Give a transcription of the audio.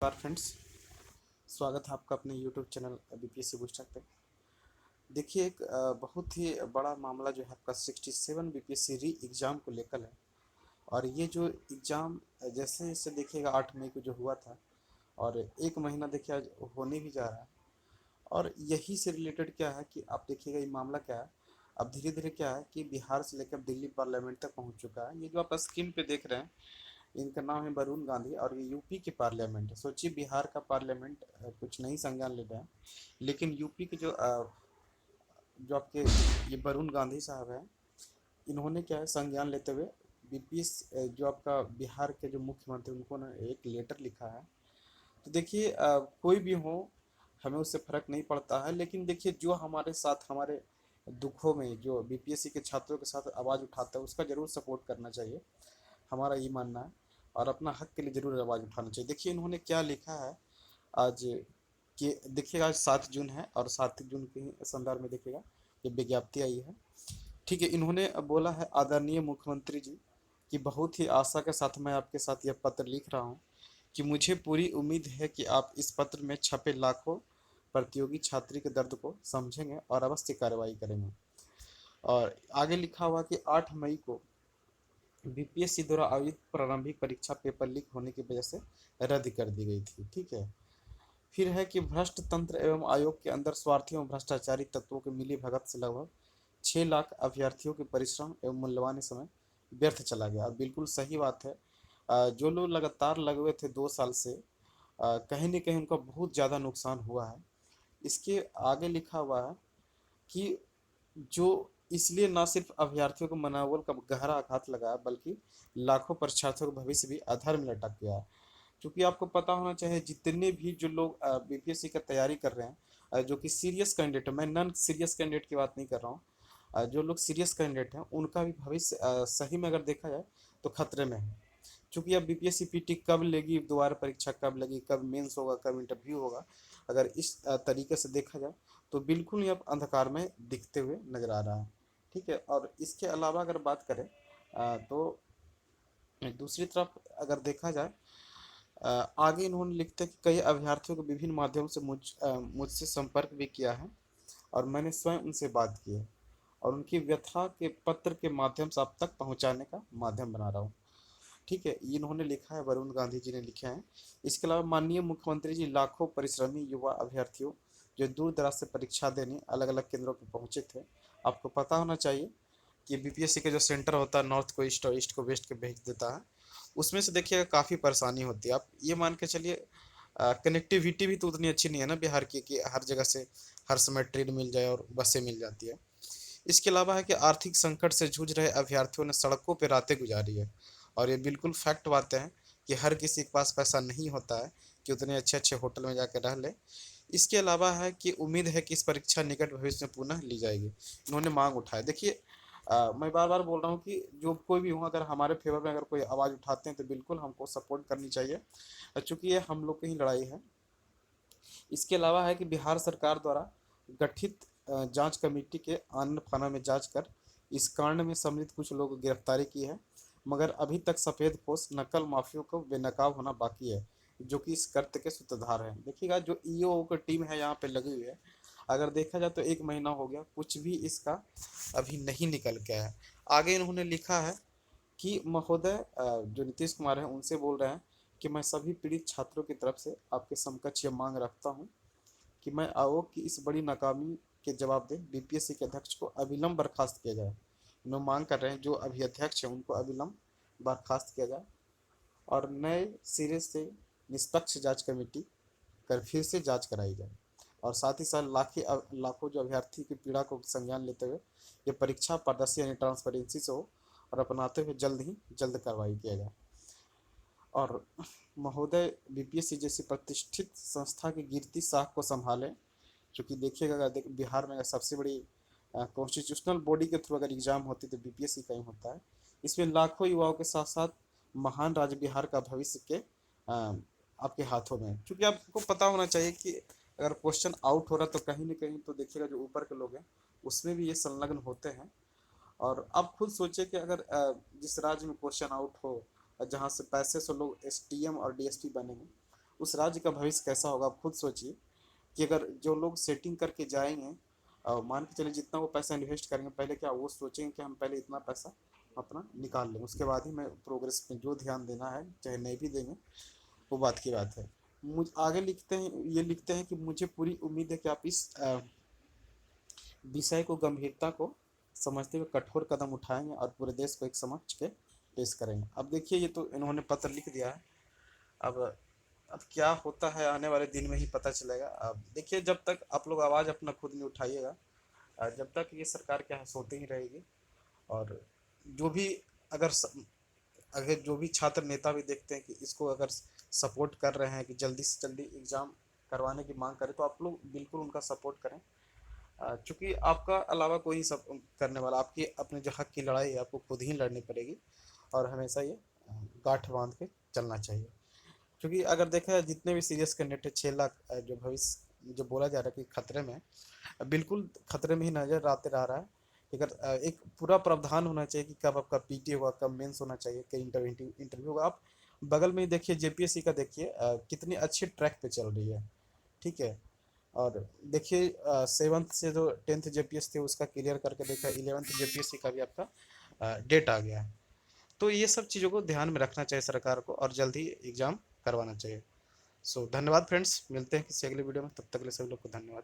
नमस्कार फ्रेंड्स। स्वागत है आपका अपने यूट्यूब चैनल बीपीएससी बूस्टर पे। देखिए एक बहुत ही बड़ा मामला जो है आपका 67 बीपीएससी री एग्ज़ाम को लेकर है। और ये जो एग्ज़ाम जैसे जैसे देखिएगा 8 मई को जो हुआ था और एक महीना देखिए आज होने भी जा रहा है। और यही से रिलेटेड क्या है कि आप देखिएगा ये मामला क्या है। अब धीरे धीरे क्या है कि बिहार से लेकर दिल्ली पार्लियामेंट तक पहुंच चुका है। ये जो आप स्क्रीन पे देख रहे हैं इनका नाम है वरुण गांधी और ये यूपी के पार्लियामेंट है। सोचिए बिहार का पार्लियामेंट कुछ नहीं संज्ञान ले रहा है, लेकिन यूपी के जो आपके ये वरुण गांधी साहब हैं, इन्होंने क्या है संज्ञान लेते हुए बीपीएस जो आपका बिहार के जो मुख्यमंत्री उनको ना एक लेटर लिखा है। तो देखिए कोई भी हो हमें उससे फर्क नहीं पड़ता है, लेकिन देखिए जो हमारे साथ हमारे दुखों में जो बीपीएससी के छात्रों के साथ आवाज़ उठाता है उसका जरूर सपोर्ट करना चाहिए, हमारा ये मानना है। और अपना हक के लिए जरूर आवाज़ उठाना चाहिए। देखिए इन्होंने क्या लिखा है आज कि देखिएगा आज 7 जून है और 7 जून के संदर्भ में देखिएगा ये विज्ञप्ति आई है। ठीक है, इन्होंने बोला है आदरणीय मुख्यमंत्री जी कि बहुत ही आशा के साथ मैं आपके साथ यह पत्र लिख रहा हूँ कि मुझे पूरी उम्मीद है कि आप इस पत्र में छपे लाखों प्रतियोगी छात्री के दर्द को समझेंगे और अवश्य कार्रवाई करेंगे। और आगे लिखा हुआ कि 8 मई को बीपीएससी द्वारा आयोजित प्रारंभिक परीक्षा पेपर लीक होने की वजह से रद्द कर दी गई थी। ठीक है, फिर है कि भ्रष्ट तंत्र एवं आयोग के अंदर स्वार्थी एवं भ्रष्टाचारी तत्वों के मिली भगत से लगभग 6 लाख अभ्यर्थियों के परिश्रम एवं मूल्यवान समय व्यर्थ चला गया। बिल्कुल सही बात है। जो लोग लगातार लगे हुए थे 2 साल से, कहीं ना कहीं उनका बहुत ज़्यादा नुकसान हुआ है। इसके आगे लिखा हुआ है कि जो इसलिए न सिर्फ अभ्यर्थियों को मनोबल का गहरा आघात लगा बल्कि लाखों परीक्षार्थियों का भविष्य भी अधर में लटक गया। क्योंकि आपको पता होना चाहिए जितने भी जो लोग बीपीएससी का तैयारी कर रहे हैं, जो कि सीरियस कैंडिडेट है, मैं नॉन सीरियस कैंडिडेट की बात नहीं कर रहा हूँ, जो लोग सीरियस कैंडिडेट हैं उनका भी भविष्य सही में अगर देखा जाए तो खतरे में है। क्योंकि अब बीपीएससी पीटी कब लेगी, दोबारा परीक्षा कब लगी, कब मेंस होगा, कब इंटरव्यू होगा, अगर इस तरीके से देखा जाए तो बिल्कुल ही अब अंधकार में दिखते हुए नजर आ रहा है। ठीक है, और इसके अलावा अगर बात करें तो दूसरी तरफ अगर देखा जाए, आगे इन्होंने लिखते हैं कि कई अभ्यर्थियों को विभिन्न माध्यमों से मुझसे संपर्क भी किया है और मैंने स्वयं उनसे बात की है और उनकी व्यथा के पत्र के माध्यम से आप तक पहुंचाने का माध्यम बना रहा हूँ। ठीक है, ये इन्होंने लिखा है, वरुण गांधी जी ने लिखा है। इसके अलावा माननीय मुख्यमंत्री जी लाखों परिश्रमी युवा अभ्यर्थियों जो दूर दराज से परीक्षा देने अलग अलग केंद्रों पर पहुंचे थे, आपको पता होना चाहिए कि बीपीएससी का जो सेंटर होता है नॉर्थ को ईस्ट और ईस्ट को वेस्ट के भेज देता है। उसमें से देखिएगा काफ़ी परेशानी होती है। आप ये मान के चलिए कनेक्टिविटी भी तो उतनी अच्छी नहीं है ना बिहार की कि हर जगह से हर समय ट्रेन मिल जाए और बसें मिल जाती है। इसके अलावा है कि आर्थिक संकट से जूझ रहे अभ्यर्थियों ने सड़कों पर रातें गुजारी है और ये बिल्कुल फैक्ट बातें हैं कि हर किसी के पास पैसा नहीं होता है कि उतने अच्छे अच्छे होटल में जाकर रह ले। इसके अलावा है कि उम्मीद है कि इस परीक्षा निकट भविष्य में पुनः ली जाएगी, इन्होंने मांग उठाया। देखिए मैं बार बार बोल रहा हूँ कि जो कोई भी हो अगर हमारे फेवर में अगर कोई आवाज़ उठाते हैं तो बिल्कुल हमको सपोर्ट करनी चाहिए, चूँकि ये हम लोग की ही लड़ाई है। इसके अलावा है कि बिहार सरकार द्वारा गठित जांच कमेटी के आनन फानन में जांच कर इस कांड में सम्मिलित कुछ लोगों की गिरफ्तारी की है, मगर अभी तक सफ़ेद पोश नकल माफियों को बेनकाब होना बाकी है, जो कि इस कृत्य के सूत्रधार हैं। देखिएगा जो ईओ की टीम है यहाँ पे लगी हुई है, अगर देखा जाए तो एक महीना हो गया, कुछ भी इसका अभी नहीं निकल के है। आगे इन्होंने लिखा है कि महोदय जो नीतीश कुमार हैं उनसे बोल रहे हैं कि मैं सभी पीड़ित छात्रों की तरफ से आपके समकक्ष ये मांग रखता हूँ कि मैं आयोग की इस बड़ी नाकामी के जवाब दें बीपीएससी के अध्यक्ष को अविलंब बर्खास्त किया जाए। इन्होंने मांग कर रहे हैं जो अभी अध्यक्ष हैं उनको अविलंब बर्खास्त किया जाए और नए सिरे से निष्पक्ष जांच कमेटी कर फिर से जांच कराई जाए और साथ ही साथ लाखों जो अभ्यर्थी की पीड़ा को संज्ञान लेते हुए ये परीक्षा पारदर्शी यानी ट्रांसपेरेंसी से हो और अपनाते हुए जल्द ही जल्द कार्रवाई किया जाए। और महोदय बीपीएससी जैसी प्रतिष्ठित संस्था की गिरती साख को संभालें, क्योंकि देखिएगा अगर बिहार में सबसे बड़ी कॉन्स्टिट्यूशनल बॉडी के थ्रू अगर एग्जाम होती तो बीपीएससी का ही होता है। इसमें लाखों युवाओं के साथ साथ महान राज्य बिहार का भविष्य के आपके हाथों में है। क्योंकि आपको पता होना चाहिए कि अगर क्वेश्चन आउट हो रहा है तो कहीं ना कहीं तो देखिएगा जो ऊपर के लोग हैं उसमें भी ये संलग्न होते हैं। और आप खुद सोचिए कि अगर जिस राज्य में क्वेश्चन आउट हो, जहाँ से पैसे से लोग एसटीएम और डीएसपी बनेंगे, उस राज्य का भविष्य कैसा होगा। आप खुद सोचिए कि अगर जो लोग सेटिंग करके जाएंगे, मान के चलिए जितना वो पैसा इन्वेस्ट करेंगे, पहले क्या वो सोचेंगे कि हम पहले इतना पैसा अपना निकाल लें, उसके बाद ही मैं प्रोग्रेस में जो ध्यान देना है, चाहे नहीं भी देंगे वो बात की बात है। मुझ आगे लिखते हैं, ये लिखते हैं कि मुझे पूरी उम्मीद है कि आप इस विषय को गंभीरता को समझते हुए कठोर कदम उठाएंगे और पूरे देश को एक समक्ष के पेश करेंगे। अब देखिए ये तो इन्होंने पत्र लिख दिया है। अब अब क्या होता है आने वाले दिन में ही पता चलेगा। अब देखिए जब तक आप लोग आवाज़ अपना खुद नहीं उठाइएगा, जब तक ये सरकार क्या है सोती ही रहेगी। और जो भी अगर अगर जो भी छात्र नेता भी देखते हैं कि इसको अगर सपोर्ट कर रहे हैं कि जल्दी से जल्दी एग्ज़ाम करवाने की मांग करें, तो आप लोग बिल्कुल उनका सपोर्ट करें। चूंकि आपका अलावा कोई सब करने वाला, आपकी अपने जो हक की लड़ाई है आपको खुद ही लड़नी पड़ेगी। और हमेशा ये गांठ बांध के चलना चाहिए। क्योंकि अगर देखा जाए जितने भी सीरियस कैंडिडेट है 6 लाख जो भविष्य जो बोला जा रहा है कि खतरे में बिल्कुल खतरे में ही नजर आते रह रहा है। अगर एक पूरा प्रावधान होना चाहिए कि कब आपका पीटी होगा, कब मेंस होना चाहिए, कई इंटरव्यू होगा। आप बगल में ही देखिए जेपीएससी का देखिए कितनी अच्छी ट्रैक पे चल रही है। ठीक है। और देखिए 7th से जो 10th जेपीएस थे उसका क्लियर करके देखा, 11th जेपीएससी का भी आपका डेट आ गया है। तो ये सब चीज़ों को ध्यान में रखना चाहिए सरकार को और जल्द ही एग्ज़ाम करवाना चाहिए। सो धन्यवाद फ्रेंड्स, मिलते हैं किसी अगले वीडियो में, तब तक के लिए सभी लोग को धन्यवाद।